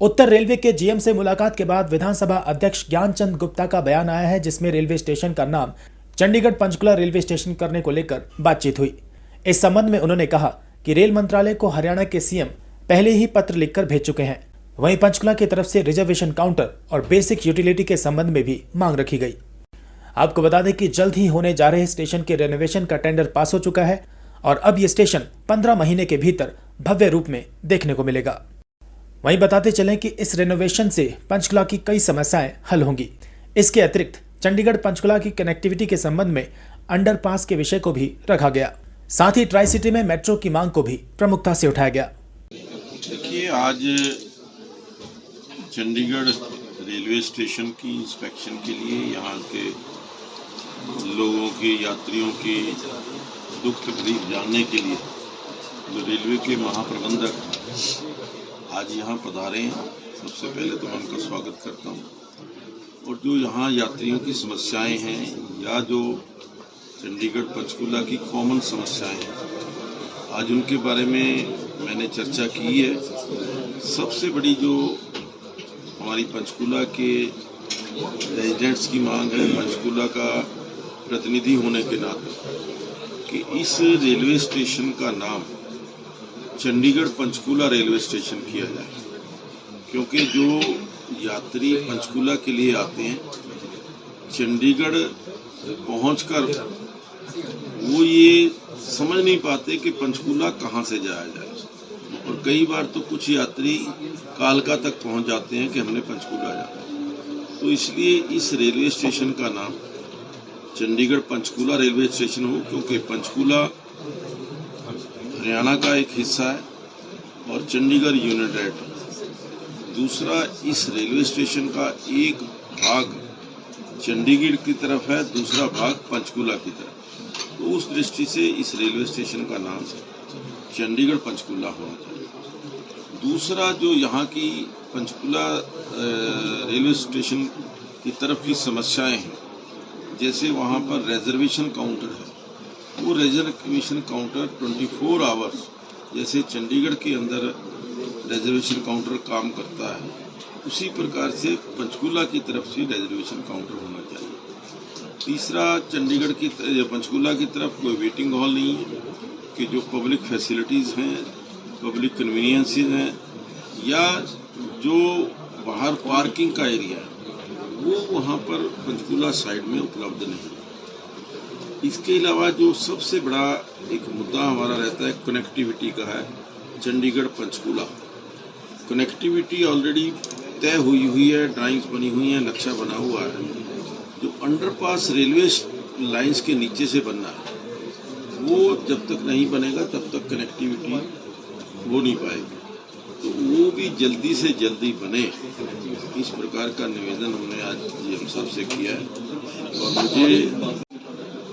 उत्तर railway के GM से मुलाकात के बाद विधानसभा अध्यक्ष ज्ञानचंद गुप्ता का बयान आया है, जिसमें रेलवे स्टेशन का नाम चंडीगढ़ पंचकुला रेलवे स्टेशन करने को लेकर बातचीत हुई। इस संबंध में उन्होंने कहा कि रेल मंत्रालय को हरियाणा के सीएम पहले ही पत्र लिखकर भेज चुके हैं। वहीं पंचकुला की तरफ से रिजर्वेशन काउंटर और बेसिक यूटिलिटी के संबंध में भी मांग रखी गई। आपको बता दें कि जल्द ही होने जा रहे स्टेशन के रेनोवेशन का टेंडर पास हो चुका है और अब ये स्टेशन 15 महीने के भीतर भव्य रूप में देखने को मिलेगा। वहीं बताते चलें कि इस रेनोवेशन से पंचकुला की कई समस्याएं हल होंगी। इसके अतिरिक्त चंडीगढ़ पंचकुला की कनेक्टिविटी के संबंध में अंडरपास के विषय को भी रखा गया। साथ ही ट्राई सिटी में मेट्रो की मांग को भी प्रमुखता से उठाया गया। देखिए, आज चंडीगढ़ रेलवे स्टेशन की इंस्पेक्शन के लिए यहाँ के लोगों की, यात्रियों की दुख तकलीफ जानने के लिए जो रेलवे के महाप्रबंधक आज यहाँ पधारे हैं, सबसे पहले तो मैं उनका स्वागत करता हूँ। और जो यहाँ यात्रियों की समस्याएं हैं या जो चंडीगढ़ पंचकुला की कॉमन समस्याएं हैं, आज उनके बारे में मैंने चर्चा की है। सबसे बड़ी जो हमारी पंचकुला के रेजिडेंट्स की मांग है, पंचकुला का प्रतिनिधि होने के नाते, कि इस रेलवे स्टेशन का नाम चंडीगढ़ पंचकुला रेलवे स्टेशन किया जाए, क्योंकि जो यात्री पंचकुला के लिए आते हैं, चंडीगढ़ पहुंचकर वो ये समझ नहीं पाते कि पंचकुला कहां से जाया जाए। और कई बार तो कुछ यात्री कालका तक पहुंच जाते हैं कि हमने पंचकुला जाना है। तो इसलिए इस रेलवे स्टेशन का नाम चंडीगढ़ पंचकुला रेलवे स्टेशन हो, क्योंकि पंचकुला हरियाणा का एक हिस्सा है और चंडीगढ़ यूनियन टेरिटरी। दूसरा, इस रेलवे स्टेशन का एक भाग चंडीगढ़ की तरफ है, दूसरा भाग पंचकुला की तरफ। तो उस दृष्टि से इस रेलवे स्टेशन का नाम चंडीगढ़ पंचकुला होना चाहिए। दूसरा, जो यहाँ की पंचकुला रेलवे स्टेशन की तरफ की समस्याएं हैं, जैसे वहाँ पर रिजर्वेशन काउंटर है, वो रिजर्वेशन काउंटर 24 आवर्स जैसे चंडीगढ़ के अंदर रिजर्वेशन काउंटर काम करता है, उसी प्रकार से पंचकुला की तरफ से रिजर्वेशन काउंटर होना चाहिए। तीसरा, चंडीगढ़ की पंचकुला की तरफ कोई वेटिंग हॉल नहीं है कि जो पब्लिक फैसिलिटीज़ हैं, पब्लिक कन्वीनियंसेस हैं या जो बाहर पार्किंग का एरिया है, वो वहाँ पर पंचकुला साइड में उपलब्ध नहीं है। इसके अलावा जो सबसे बड़ा एक मुद्दा हमारा रहता है, कनेक्टिविटी का है। चंडीगढ़ पंचकुला कनेक्टिविटी ऑलरेडी तय हुई है, ड्राइंग्स बनी हुई हैं, नक्शा बना हुआ है। जो अंडरपास रेलवे लाइंस के नीचे से बनना है, वो जब तक नहीं बनेगा तब तक कनेक्टिविटी हो नहीं पाएगी। तो वो भी जल्दी से जल्दी बने, इस प्रकार का निवेदन हमने आज जीएम साहब से किया है। और मुझे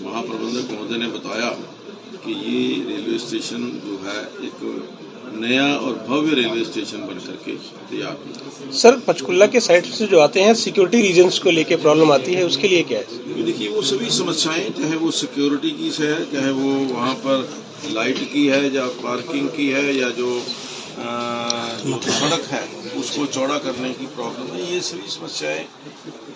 महाप्रबंधक महोदय ने बताया कि ये रेलवे स्टेशन जो है एक नया और भव्य रेलवे स्टेशन बनकर के तैयार हुआ। सर, पंचकुला के साइड से जो आते हैं, सिक्योरिटी रीजंस को लेके प्रॉब्लम आती है, उसके लिए क्या है? देखिए, वो सभी समस्याएं, चाहे वो सिक्योरिटी की है, चाहे वो वहाँ पर लाइट की है या पार्किंग की है या जो सड़क है उसको चौड़ा करने की प्रॉब्लम है, ये सभी समस्याएं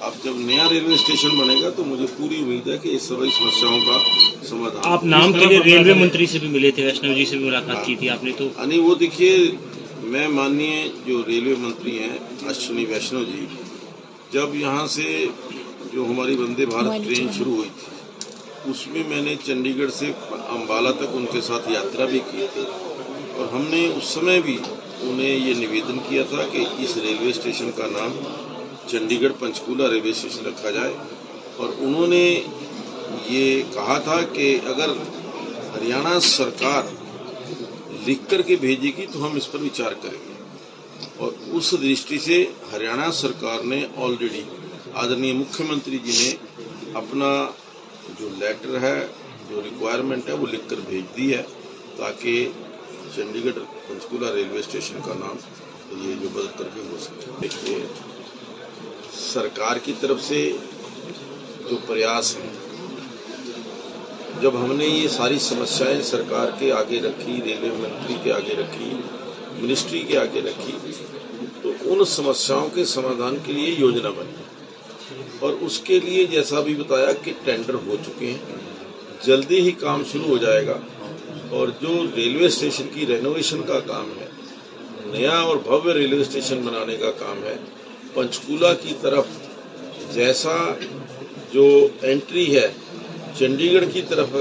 अब जब नया रेलवे स्टेशन बनेगा तो मुझे पूरी उम्मीद है कि इस सभी समस्याओं का समाधान। आप नाम के लिए रेलवे मंत्री से भी मिले थे, वैष्णव जी से भी मुलाकात की थी आपने? तो नहीं, वो देखिए, मैं माननीय जो रेलवे मंत्री हैं अश्विनी वैष्णव जी, जब यहाँ से जो हमारी वंदे भारत ट्रेन शुरू हुई थी, उसमें मैंने चंडीगढ़ से अम्बाला तक उनके साथ यात्रा भी की थी। और हमने उस समय भी उन्हें ये निवेदन किया था कि इस रेलवे स्टेशन का नाम चंडीगढ़ पंचकुला रेलवे स्टेशन रखा जाए। और उन्होंने ये कहा था कि अगर हरियाणा सरकार लिख कर के भेजेगी तो हम इस पर विचार करेंगे। और उस दृष्टि से हरियाणा सरकार ने ऑलरेडी आदरणीय मुख्यमंत्री जी ने अपना जो लेटर है, जो रिक्वायरमेंट है, वो लिख कर भेज दी है, ताकि चंडीगढ़ पंचकुला रेलवे स्टेशन का नाम ये जो बदल करके हो सके। देखिए, सरकार की तरफ से जो प्रयास हैं, जब हमने ये सारी समस्याएं सरकार के आगे रखी, रेलवे मंत्री के आगे रखी, मिनिस्ट्री के आगे रखी, तो उन समस्याओं के समाधान के लिए योजना बनी और उसके लिए जैसा भी बताया कि टेंडर हो चुके हैं, जल्दी ही काम शुरू हो जाएगा। और जो रेलवे स्टेशन की रेनोवेशन का काम है, नया और भव्य रेलवे स्टेशन बनाने का काम है, पंचकूला की तरफ जैसा जो एंट्री है चंडीगढ़ की तरफ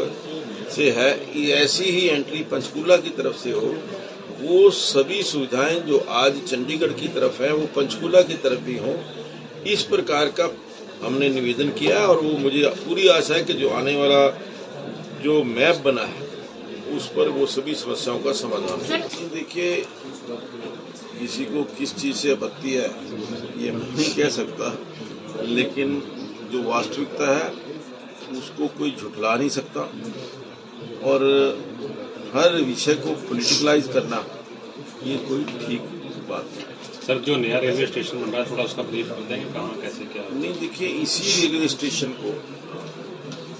से है, ऐसी ही एंट्री पंचकूला की तरफ से हो। वो सभी सुविधाएं जो आज चंडीगढ़ की तरफ है वो पंचकूला की तरफ भी हो, इस प्रकार का हमने निवेदन किया है। और वो मुझे पूरी आशा है कि जो आने वाला जो मैप बना है उस पर वो सभी समस्याओं का समाधान है। देखिए, किसी को किस चीज से आपत्ति है ये मैं नहीं कह सकता, लेकिन जो वास्तविकता है उसको कोई झुठला नहीं सकता और हर विषय को पॉलिटिकलाइज करना ये कोई ठीक बात नहीं। सर, जो नया रेलवे स्टेशन बन रहा है थोड़ा उसका ब्रीफ कर देंगे, कहाँ कैसे क्या? नहीं, देखिए, इसी रेलवे स्टेशन को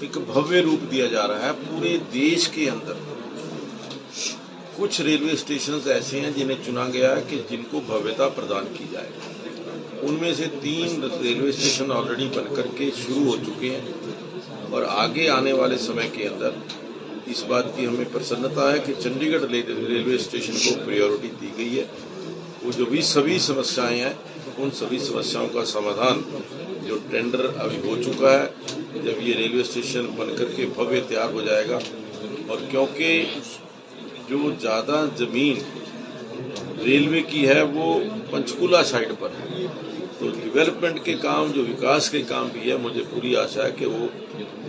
एक भव्य रूप दिया जा रहा है। पूरे देश के अंदर कुछ रेलवे स्टेशन ऐसे हैं जिन्हें चुना गया है कि जिनको भव्यता प्रदान की जाए। उनमें से 3 रेलवे स्टेशन ऑलरेडी बनकर के शुरू हो चुके हैं और आगे आने वाले समय के अंदर इस बात की हमें प्रसन्नता है कि चंडीगढ़ रेलवे स्टेशन को प्रायोरिटी दी गई है। वो जो भी सभी समस्याएं हैं उन सभी समस्याओं का समाधान जो टेंडर अभी हो चुका है, जब ये रेलवे स्टेशन बनकर के भव्य तैयार हो जाएगा। और क्योंकि जो ज्यादा जमीन रेलवे की है वो पंचकूला साइड पर है, तो डेवलपमेंट के काम, जो विकास के काम भी है, मुझे पूरी आशा है कि वो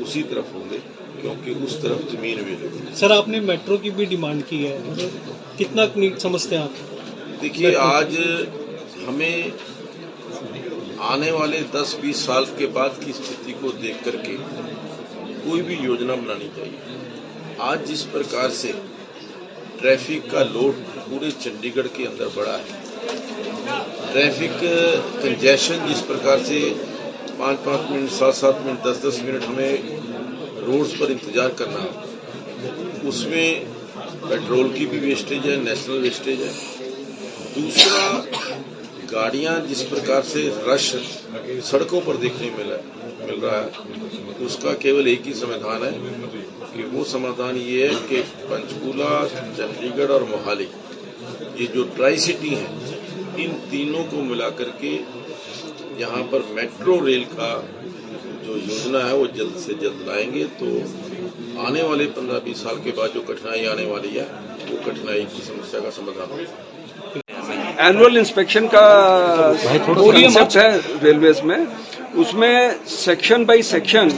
उसी तरफ होंगे क्योंकि उस तरफ जमीन अवेलेबल है। सर, आपने मेट्रो की भी डिमांड की है, कितना नीड समझते हैं आप? देखिए, आज हमें आने वाले 10-20 साल के बाद की स्थिति को देख करके कोई भी योजना बनानी चाहिए। आज जिस प्रकार से ट्रैफिक का लोड पूरे चंडीगढ़ के अंदर बढ़ा है, ट्रैफिक कंजेशन जिस प्रकार से 5-5 मिनट, 7-7 मिनट, 10-10 मिनट हमें रोड्स पर इंतजार करना, उसमें पेट्रोल की भी वेस्टेज है, नेशनल वेस्टेज है। दूसरा, गाड़ियां जिस प्रकार से रश सड़कों पर देखने मिल रहा है, उसका केवल एक ही समाधान है कि वो समाधान ये है कि पंचकूला, चंडीगढ़ और मोहाली, ये जो ट्राई सिटी है, इन तीनों को मिलाकर के यहाँ पर मेट्रो रेल का जो योजना है वो जल्द से जल्द लाएंगे। तो आने वाले 15-20 साल के बाद जो कठिनाई आने वाली है वो कठिनाई की समस्या का समाधान होगा। एनुअल इंस्पेक्शन का कॉन्सेप्ट है रेलवेज में, उसमें सेक्शन बाय सेक्शन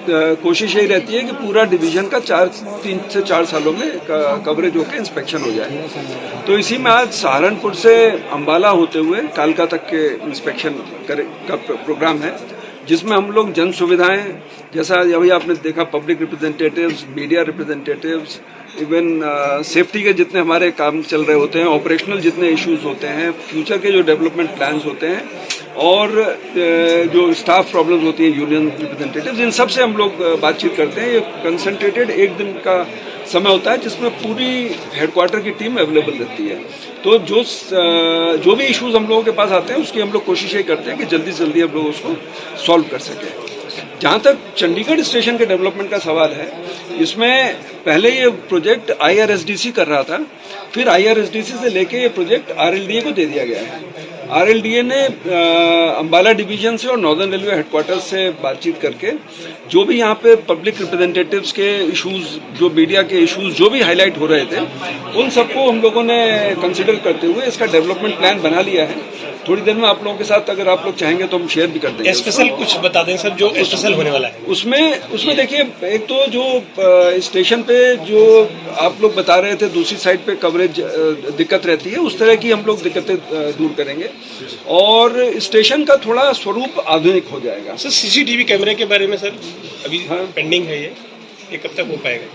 कोशिश यही रहती है कि पूरा डिवीजन का 3 से 4 सालों में कवरेज होकर इंस्पेक्शन हो जाए। तो इसी में आज सहारनपुर से अंबाला होते हुए कालका तक के इंस्पेक्शन का प्रोग्राम है, जिसमें हम लोग जन सुविधाएं, जैसा अभी आपने देखा, public representatives, media representatives, even safety के जितने हमारे काम चल रहे होते हैं, ऑपरेशनल जितने इश्यूज होते हैं, फ्यूचर के जो डेवलपमेंट प्लान्स होते हैं और जो स्टाफ प्रॉब्लम्स होती हैं, यूनियन रिप्रेजेंटेटिव्स, इन सब से हम लोग बातचीत करते हैं। ये कंसंट्रेटेड 1 दिन का समय होता है जिसमें पूरी हेडक्वार्टर की टीम अवेलेबल रहती है। तो जो भी इश्यूज हम लोगों के पास आते हैं उसकी हम लोग कोशिश ये करते हैं कि जल्दी से जल्दी हम लोग उसको सॉल्व कर सकें। जहाँ तक चंडीगढ़ स्टेशन के डेवलपमेंट का सवाल है, इसमें पहले ये प्रोजेक्ट IRSDC कर रहा था, फिर IRSDC से लेके ये प्रोजेक्ट RLDA को दे दिया गया है। RLDA ने अंबाला डिवीजन से और नॉर्दर्न रेलवे हेडक्वार्टर्स से बातचीत करके जो भी यहाँ पे पब्लिक रिप्रेजेंटेटिव्स के इश्यूज, जो मीडिया के इश्यूज जो भी हाईलाइट हो रहे थे, उन सबको हम लोगों ने कंसिडर करते हुए इसका डेवलपमेंट प्लान बना लिया है। थोड़ी देर में आप लोगों के साथ अगर आप लोग चाहेंगे तो हम शेयर भी कर देंगे। स्पेशल कुछ बता दें सर, जो स्पेशल होने वाला है उसमें देखिए, एक तो जो स्टेशन पे जो आप लोग बता रहे थे दूसरी साइड पे कवरेज दिक्कत रहती है, उस तरह की हम लोग दिक्कतें दूर करेंगे और स्टेशन का थोड़ा स्वरूप आधुनिक हो जाएगा। सर, CCTV कैमरे के बारे में सर अभी पेंडिंग है, ये कब तक हो पाएगा?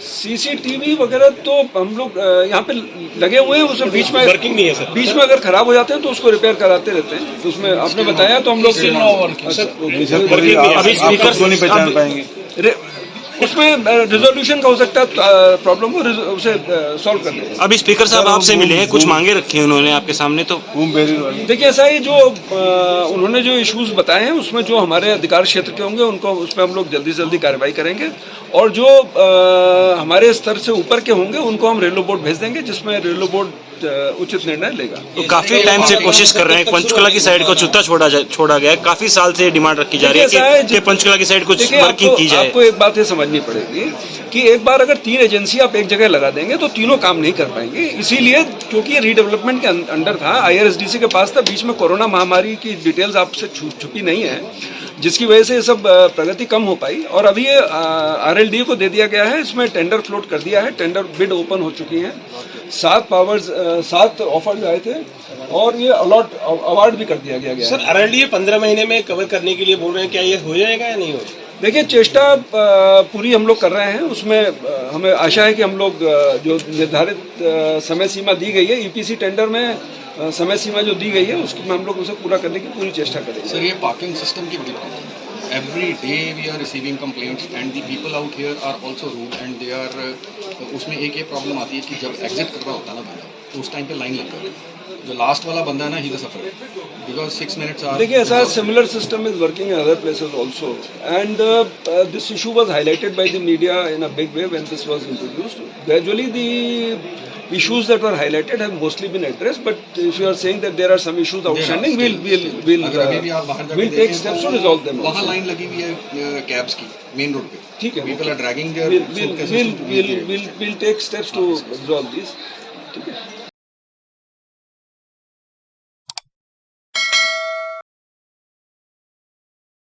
CCTV वगैरह तो हम लोग यहाँ पे लगे हुए हैं, उसमें बीच में वर्किंग नहीं है सर। बीच में अगर खराब हो जाते हैं तो उसको रिपेयर कराते रहते हैं। तो उसमें आपने बताया तो हम लोग अभी स्पीकर नहीं पहचान पाएंगे। उसमें रिजोल्यूशन का हो सकता है, प्रॉब्लम को उसे सॉल्व कर देंगे। अभी स्पीकर साहब आपसे मिले हैं, कुछ मांगे रखी हैं उन्होंने आपके सामने, तो देखिए ऐसा ही जो उन्होंने जो इश्यूज बताए हैं उसमें जो हमारे अधिकार क्षेत्र के होंगे उनको उसमें हम लोग जल्दी से जल्दी कार्रवाई करेंगे, और जो हमारे स्तर से ऊपर के होंगे उनको हम रेलवे बोर्ड भेज देंगे, जिसमें रेलवे बोर्ड उचित निर्णय लेगा। तो काफी टाइम से कोशिश कर रहे हैं पंचकुला की साइड को छूता छोड़ा गया है, काफी साल से डिमांड रखी जा रही है कि पंचकुला की साइड कुछ वर्किंग की जाए। आपको एक बात ये समझनी पड़ेगी कि एक बार अगर 3 एजेंसी आप एक जगह लगा देंगे तो तीनों काम नहीं कर पाएंगे, इसीलिए क्योंकि ये रीडेवलपमेंट के अंडर था, IRSDC के पास था, बीच में कोरोना महामारी की डिटेल्स आपसे छुपी नहीं है, जिसकी वजह से ये सब प्रगति कम हो पाई, और अभी ये RLD को दे दिया गया है, इसमें टेंडर फ्लोट कर दिया है, टेंडर बिड ओपन हो चुकी है, 7 ऑफर्स आए थे और ये अवार्ड भी कर दिया गया सर RLD 15 महीने में कवर करने के लिए बोल रहे हैं, क्या ये हो जाएगा या नहीं होगा? देखिए चेष्टा पूरी हम लोग कर रहे हैं, उसमें हमें आशा है कि हम लोग जो निर्धारित समय सीमा दी गई है EPC टेंडर में समय सीमा जो दी गई है उसमें हम लोग उसे पूरा करने की पूरी चेष्टा करेंगे। सर ये पार्किंग सिस्टम की बड़ी प्रॉब्लम है। Every day we are receiving complaints and the people out here are also rude and they are, उसमें एक ये प्रॉब्लम आती है कि जब एग्जिट कर रहा होता है ना बंदा तो उस टाइम पे लाइन लग जाती है, जो लास्ट वाला बंदा है ना ही the suffer because 6 minutes are. देखिए ऐसा similar system is working in other places also and this issue was highlighted by the media in a big way when this was introduced. Gradually the issues that were highlighted have mostly been addressed, but if you are saying that there are some issues outstanding, we'll take steps to resolve them. वहाँ line लगी हुई है cabs की main road पे, ठीक है, people are dragging their we'll take steps to resolve this, ठीक है।